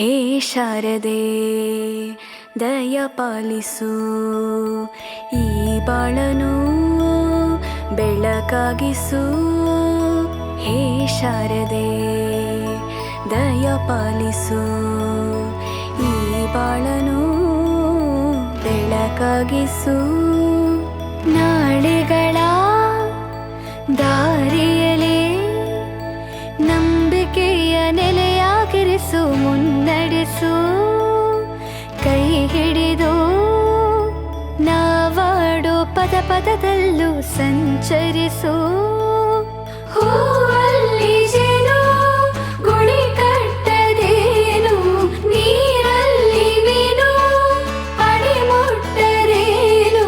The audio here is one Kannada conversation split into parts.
ಹೇ ಶಾರದೆ ದಯ ಪಾಲಿಸು, ಈ ಬಾಳನು ಬೆಳಕಾಗಿಸು. ಹೇ ಶಾರದೆ ದಯ ಪಾಲಿಸು, ಈ ಬಾಳನು ಬೆಳಕಾಗಿಸು. ನಾಳೆಗಳ ದಾರಿಯಲೇ ನಂಬಿಕೆಯ ನೆಲೆಯಾಗಿರಿಸು, ಮುನ್ನಡೆಸು. ಕೈ ಹಿಡಿದು ನಾವಾಡೋ ಪದ ಪದದಲ್ಲೂ ಸಂಚರಿಸು. ಹೂವಲ್ಲಿ ಜೇನು ಗುಳಿ ಕಟ್ಟದೇನು, ನೀರಲ್ಲಿ ಮೀನು ಅಡಿ ಮುಟ್ಟರೇನು,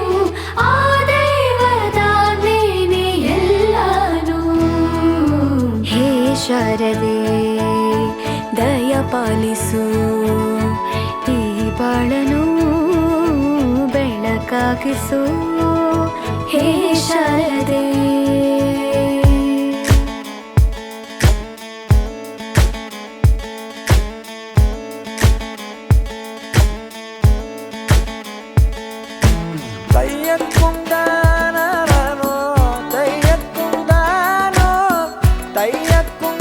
ಆ ದೈವದಾಜ್ಞೆನೇ ಎಲ್ಲಾನು. ಹೇ ಶಾರದೆ ದಯ ಪಾಲಿಸು, ಈ ಬಾಳನು ಬೆಳಕಾಗಿಸು. ಹೇ ಶಾರದೆ തയ്യക്കുണ്ടാനോ തയ്യക്കുണ്ടാനോ തയ്യക്കു